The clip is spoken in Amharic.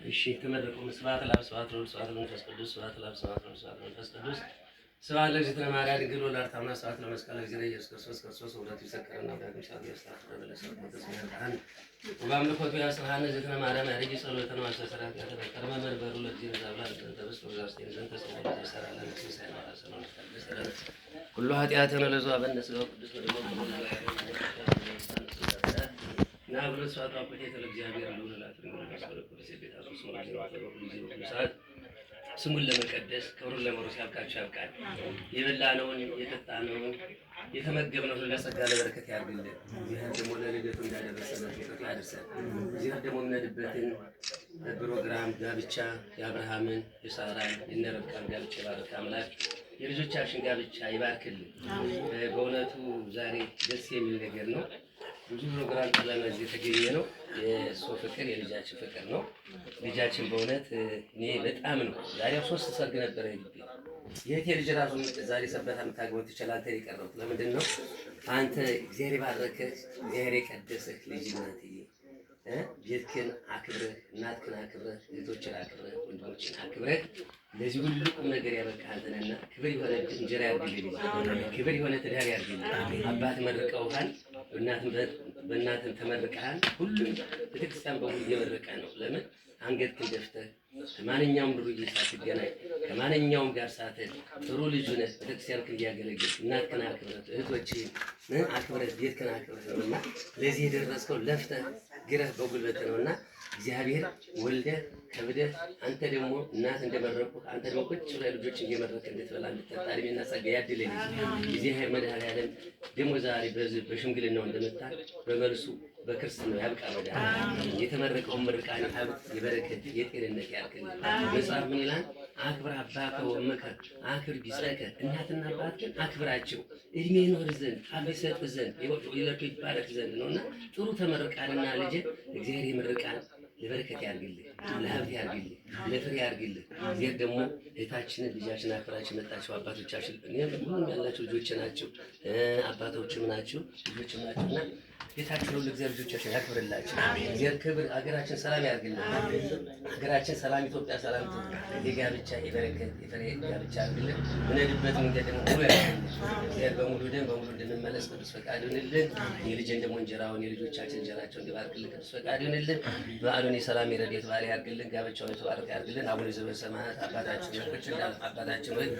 እሺ ተመረቁ። ስብሐት ለአብ ስብሐት ለወልድ ስብሐት ለመንፈስ ቅዱስ ስብሐት ለአብ ስብሐት ለወልድ ስብሐት ለመንፈስ ቅዱስ ስብሐት ለእግዝእትነ ማርያም ድንግል ወላዲተ አምላክ ስብሐት ለመስቀሉ እግዚእነ ኢየሱስ ክርስቶስ ወላዲቱ ይሰቀለና ወዳግም ሰዓት ያስተካክላል ለሰው ተስማማን ወባምልኮቱ ያስራሃነ እግዝእትነ ማርያም ያረጂ ጸሎተነ ማስተሰራት ያተበከረመ መንበሩ ለዚህ ዘብላ ተበስቶ ዛስቴን ዘንተ ሰው ተሰራለ ለክርስቲያን ማራሰነ ተሰራለ ሁሉ ኃጢአተነ ለዘ አበነስለው ቅዱስ ወደሞ ናብረት ሰዓት አቆቴ ለእግዚአብሔር ለወላዲቱ ስሙን ለመቀደስ ክብሩን ለመውረስ ያብቃችሁ ያብቃል። የበላነውን የጠጣነውን የተመገብነውን ለጸጋ ለበረከት ያድርግልን። ይሄን ደግሞ ለልደቱ እንዳደረሰን ለጥቂቱ ያድርሰን። እዚህ ደግሞ የምንሄድበትን ፕሮግራም ጋብቻ የአብርሃምን የሳራን የነረብቃን ጋብቻ ይባርክ አምላክ። የልጆቻችን ጋብቻ ይባርክልን። በእውነቱ ዛሬ ደስ የሚል ነገር ነው። ብዙ ፕሮግራም ለማዝ የተገኘ ነው። የእሱ ፍቅር የልጃችን ፍቅር ነው። ልጃችን በእውነት እኔ በጣም ነው ዛሬ 3 ሰርግ ነበር ይልኝ የቴ ልጅ ራሱ ዛሬ ሰበታ የምታገቡት ይችላል ተይቀርነው ለምንድን ነው አንተ እግዚአብሔር ባረከህ እግዚአብሔር የቀደሰህ ልጅ ናትዬ ቤትክን አክብረህ እናትክን አክብረህ እህቶችን አክብረህ ወንድሞችን አክብረህ ለዚህ ሁሉ ቁም ነገር ያበቃህ አንተነና ክብር የሆነ እንጀራ ያድርግልኝ ክብር የሆነ ትዳር ያድርግልኝ አባት መርቀውሃል በእናትም ተመርቀሃል ሁሉም ቤተክርስቲያን በሙሉ እየመረቀ ነው ለምን አንገትክን ደፍተህ ከማንኛውም ዱርዬ ሳትገናኝ ከማንኛውም ጋር ሳትል ጥሩ ልጅ ነህ ቤተክርስቲያንክን እያገለገልክ እናትክን አክብረህ እህቶችህን አክብረህ ቤትክን አክብረህ ነውና ለዚህ የደረስከው ለፍተህ ግረህ በጉልበት ነውና እግዚአብሔር ወልደህ ከብደህ አንተ ደግሞ እናት እንደመረቁ አንተ ደግሞ ቁጭ ብለህ ልጆች እየመረቀ እንድትበላ እንድትጠጣ እድሜና ጸጋ ያድልህ እግዚአብሔር መድኃኒዓለም ደግሞ ዛሬ በሽምግልናው እንደመጣ በመልሱ በክርስትና ያብቃ መድኃኒዓለም የተመረቀውን ምርቃን ሀብት የበረከት የጤንነት ያድርግልህ። መጽሐፍ ምን ይላል? አክብር አባከ ወእመከ አክብር ቢጸከ እናትና አባትህን አክብራቸው እድሜ ይኖር ዘንድ ሀብት ይሰጥህ ዘንድ ይለቱ ይባረክ ዘንድ ነውና ጥሩ ተመርቃልና ልጅ እግዚአብሔር ይመርቃል ለበረከት ያርግልህ ለሀብት ያርግልህ ለፍሬ ያርግልህ። እግዚአብሔር ደግሞ እህታችንን ልጃችን አክብራችሁ መጣችሁ አባቶቻችን እኔም ሁሉም ያላችሁ ልጆች ናቸው አባቶችም ናቸው ልጆችም ናቸውና ቤታችሁ ሁሉ እግዚአብሔር ልጆቻችን ያክብርላችሁ። እግዚአብሔር ክብር አገራችን ሰላም ያርግልን። አገራችን ሰላም ኢትዮጵያ ሰላም የጋብቻ የበረከት የፍሬ ጋብቻ ያርግልን። ምንሄድበት መንገድ ደግሞ ሁሉ ያርግልን። እግዚአብሔር በሙሉ ደም በሙሉ እንድንመለስ ቅዱስ ፈቃድ ይሁንልን። የልጅን ደግሞ እንጀራውን የልጆቻችን እንጀራቸውን እንዲባርክልን ቅዱስ ፈቃድ ይሁንልን። በዓሉን የሰላም የረድኤት በዓል ያርግልን። ጋብቻውን የተባረከ ያርግልን። አቡነ ዘበሰማያት አባታችን ሆይ